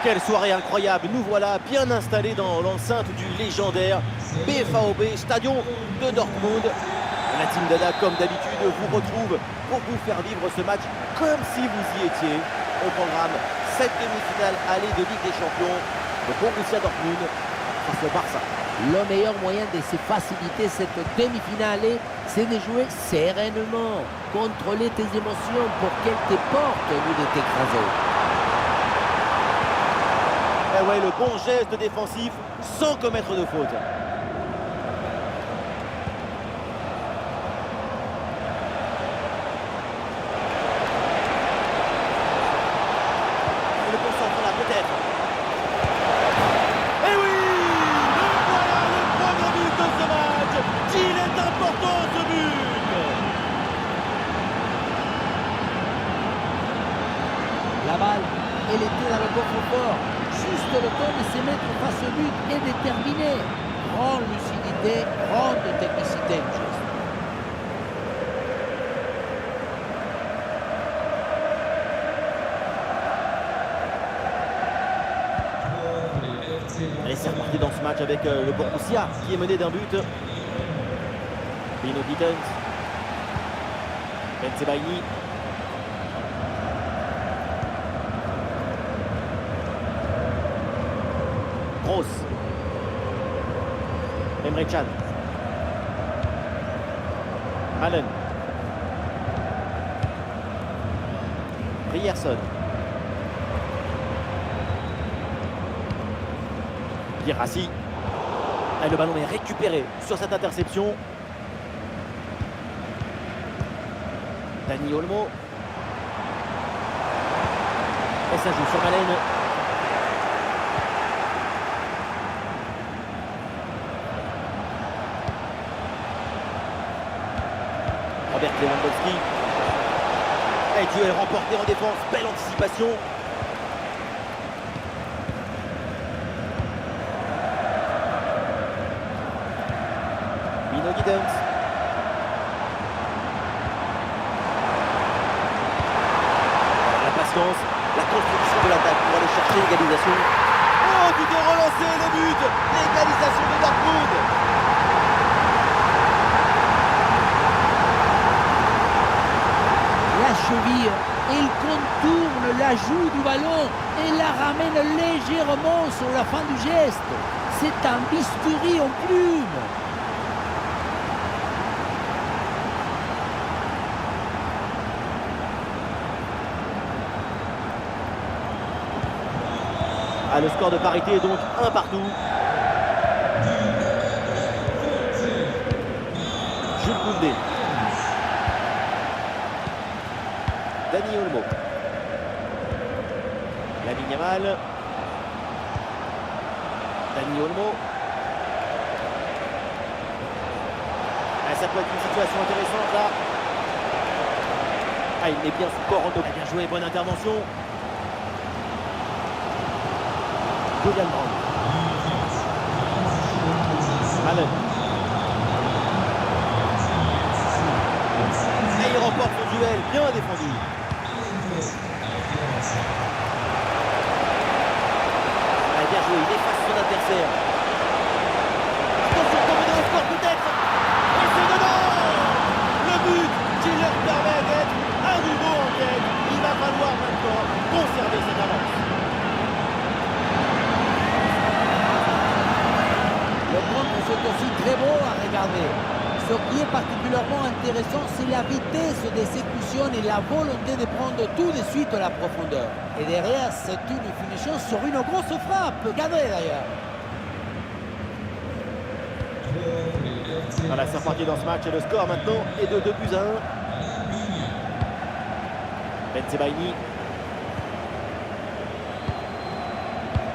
Quelle soirée incroyable, nous voilà bien installés dans l'enceinte du légendaire BVB Stadion de Dortmund. La team Dada, comme d'habitude, vous retrouve pour vous faire vivre ce match comme si vous y étiez. Au programme, cette demi-finale aller de Ligue des Champions, le Borussia Dortmund face au Barça. Le meilleur moyen de se faciliter cette demi-finale, c'est de jouer sereinement, contrôler tes émotions pour qu'elles te portent au lieu de t'écraser. Et ouais, le bon geste défensif sans commettre de faute. Le concentre là peut-être. Et oui, le voilà le premier but de ce match. Il est important ce but. La balle, elle était dans le coffre-fort. Juste le temps de se mettre face au but et de terminer. Grande lucidité, grande technicité. Et c'est reparti dans ce match avec le Borussia qui est mené d'un but. Bino Gittens. Bensebaini. Gross. Emre Can. Malen. Ryerson. Guirassy. Et le ballon est récupéré sur cette interception. Dani Olmo. Et ça joue sur Malen. Robert Lewandowski. Et duel remporté en défense. Belle anticipation. Bino Gittens. La patience, la construction de l'attaque pour aller chercher l'égalisation. Oh, tout est relancé, le but. L'égalisation de Dortmund. La cheville, il contourne l'ajout du ballon et la ramène légèrement sur la fin du geste. C'est un bistouri en plume. Ah, le score de parité est donc 1 partout. Jules Koundé. Dani Olmo. Lamine Yamal. Dani Olmo. Ah, ça peut être une situation intéressante là. Ah, il met bien son corps en dos. Bien joué, bonne intervention. Julian Brandt. Malen. Et il remporte son duel, bien défendu. Ah, bien joué, il efface son adversaire. Attention, comme dans le score peut-être. Et c'est dedans. Le but qui leur permet d'être à nouveau en tête. Il va falloir maintenant conserver cette avance. Le contre c'est aussi très beau à regarder. Ce qui est particulièrement intéressant, c'est la vitesse d'exécution et la volonté de prendre tout de suite la profondeur. Et derrière, c'est une finition sur une grosse frappe. Regardez d'ailleurs. Voilà, c'est reparti dans ce match et le score maintenant est de 2-1. Bensebaini.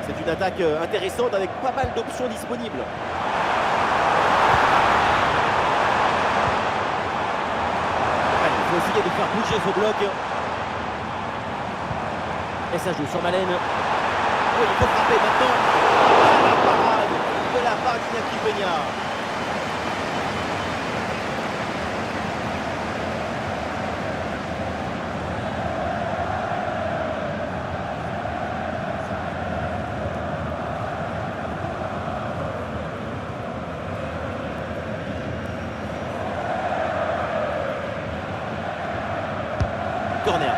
C'est une attaque intéressante avec pas mal d'options disponibles. Allez, il faut essayer de faire bouger ce bloc. Et ça joue sur Malen. Oui, il faut frapper maintenant. La parade de la part d'Iñaki Peña. corner.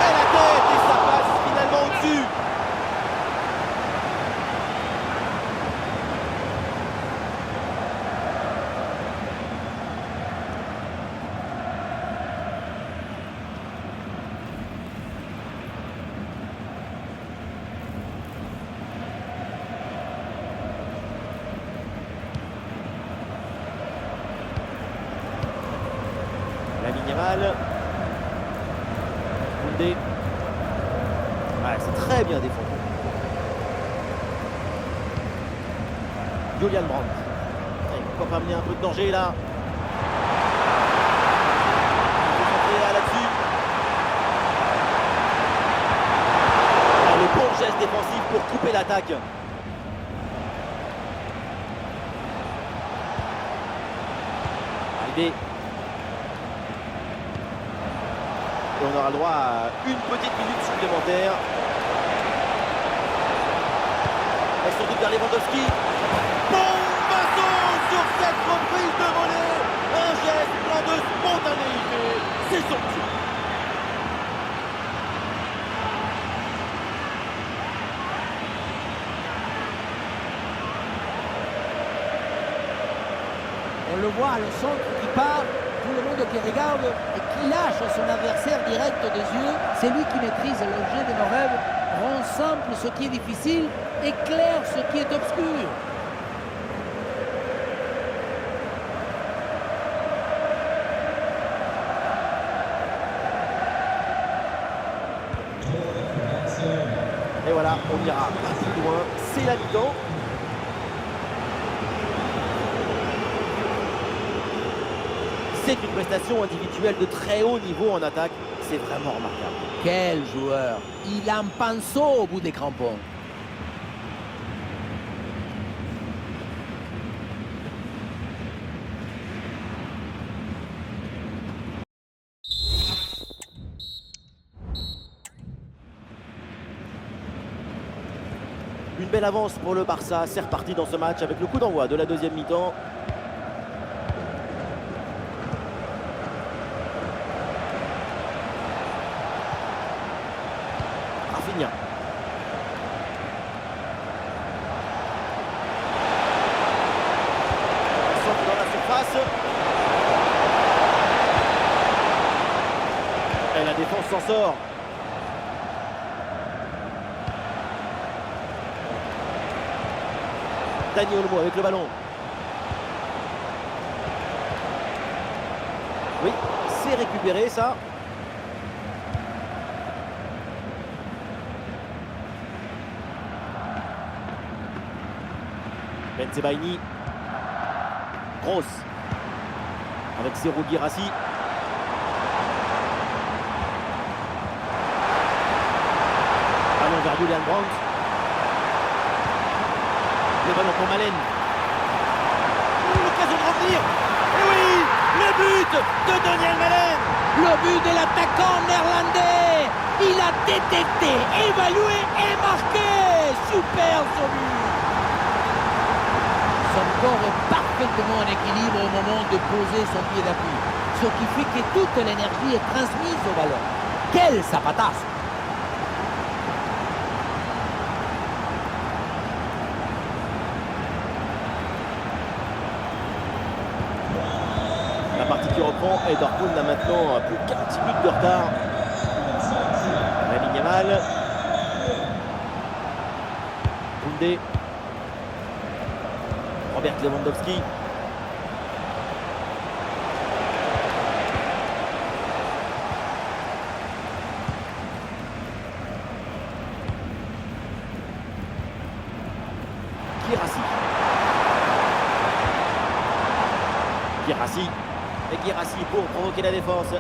Et la tête et ça passe finalement au-dessus. Yamal. Koundé. Ouais, c'est très bien défendu. Julian Brandt. Pourquoi pas amener un peu de danger là. Il faut centrer là-dessus. Le bon geste défensif pour couper l'attaque. Arrivé. Et on aura le droit à une petite minute supplémentaire. Et surtout vers Lewandowski. Bombazo sur cette reprise de volée. Un geste plein de spontanéité. C'est somptueux. On le voit, le centre qui part, tout le monde qui regarde et qui lâche son adversaire direct des yeux. C'est lui qui maîtrise le jeu de nos rêves, rend simple ce qui est difficile, éclaire ce qui est obscur. Et voilà, on ira pas plus loin, c'est la mi-temps. C'est une prestation individuelle de très haut niveau en attaque. C'est vraiment remarquable. Quel joueur! Il en pense au bout des crampons. Une belle avance pour le Barça. C'est reparti dans ce match avec le coup d'envoi de la deuxième mi-temps. Rafinha. Centre dans la surface. Et la défense s'en sort. Dani Olmo avec le ballon. Oui, c'est récupéré ça. Benzebaini. Gross. Avec Serhou Guirassy. Ballon vers Julian Brandt. Le ballon pour Malen. L'occasion de revenir. Et oui, le but de Daniel Malen. Le but de l'attaquant néerlandais. Il a détecté, évalué et marqué. Super ce but. Son corps est parfaitement en équilibre au moment de poser son pied d'appui. Ce qui fait que toute l'énergie est transmise au ballon. Quel zapatazo! La partie qui reprend et Dortmund a maintenant plus qu'un petit but de retard. Lamine Yamal. Koundé. Robert Lewandowski. Guirassy. Et Guirassy pour provoquer la défense.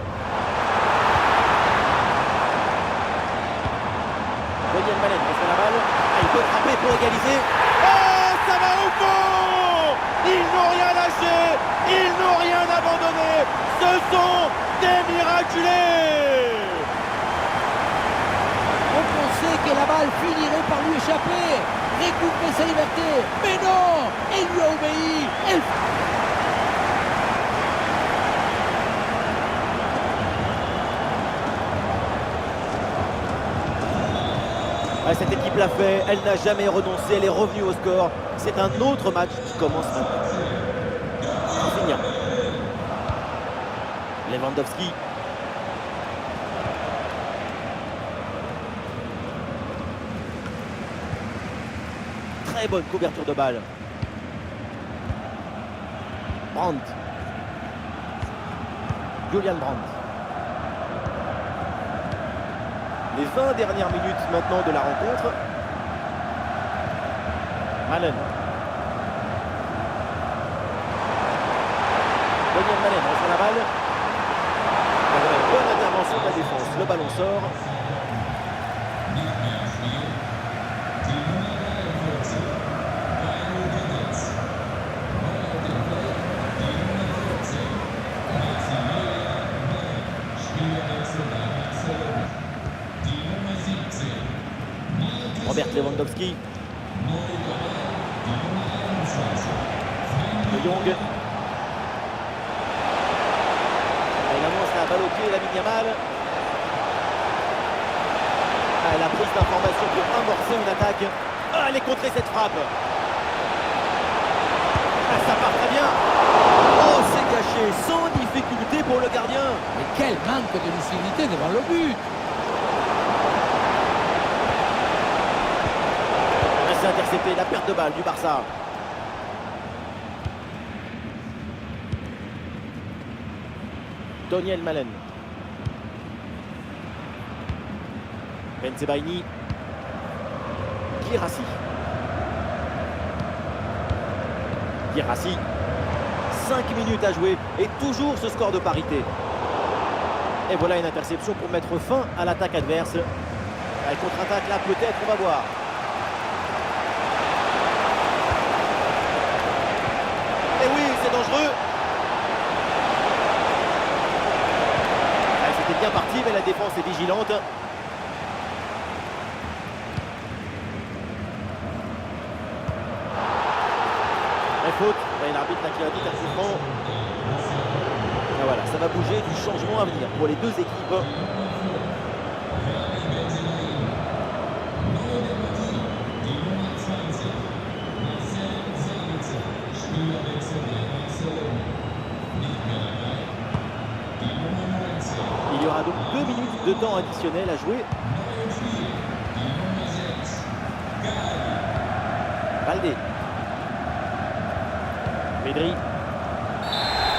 Daniel Malen reçoit la balle. Ah, il peut frapper pour égaliser. Oh, ça va au fond. Ils n'ont rien lâché. Ils n'ont rien abandonné. Ce sont des miraculés. On pensait que la balle finirait par lui échapper, récupérer sa liberté. Mais non, elle lui a obéi. Ah, cette équipe l'a fait, elle n'a jamais renoncé, elle est revenue au score. C'est un autre match qui commence maintenant. Rafinha. Lewandowski. Très bonne couverture de balle. Brandt. Julian Brandt. Les 20 dernières minutes maintenant de la rencontre. Malen. Daniel Malen reçoit la balle. Bonne intervention de la défense. Le ballon sort. Robert Lewandowski. De Jong. Il annonce la balle au pied, Lamine Yamal. La prise d'information pour amorcer une attaque. Ah, elle est contrée cette frappe. Ah, ça part très bien. Oh, c'est gâché, sans difficulté pour le gardien. Mais quel manque de lucidité devant le but. C'est intercepté, la perte de balle du Barça. Daniel Malen. Bensebaini. Guirassy. Guirassy. 5 minutes à jouer et toujours ce score de parité. Et voilà une interception pour mettre fin à l'attaque adverse. Elle contre-attaque là peut-être, on va voir. Et oui, c'est dangereux. C'était bien parti, mais la défense est vigilante. La faute. Et l'arbitre qui a dit tardivement. Et voilà, ça va bouger du changement à venir pour les deux équipes. Il y aura donc 2 minutes de temps additionnel à jouer. Baldé. Pedri.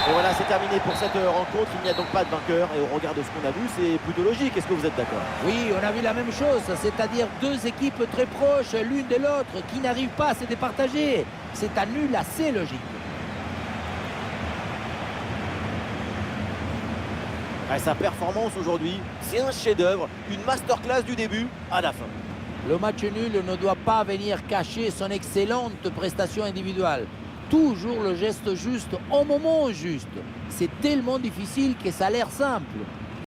Et voilà, c'est terminé pour cette rencontre. Il n'y a donc pas de vainqueur. Et au regard de ce qu'on a vu, c'est plutôt logique. Est-ce que vous êtes d'accord? Oui, on a vu la même chose, c'est-à-dire deux équipes très proches l'une de l'autre qui n'arrivent pas à se départager. C'est un nul assez logique. Et sa performance aujourd'hui, c'est un chef-d'œuvre, une masterclass du début à la fin. Le match nul ne doit pas venir cacher son excellente prestation individuelle. Toujours le geste juste au moment juste. C'est tellement difficile que ça a l'air simple.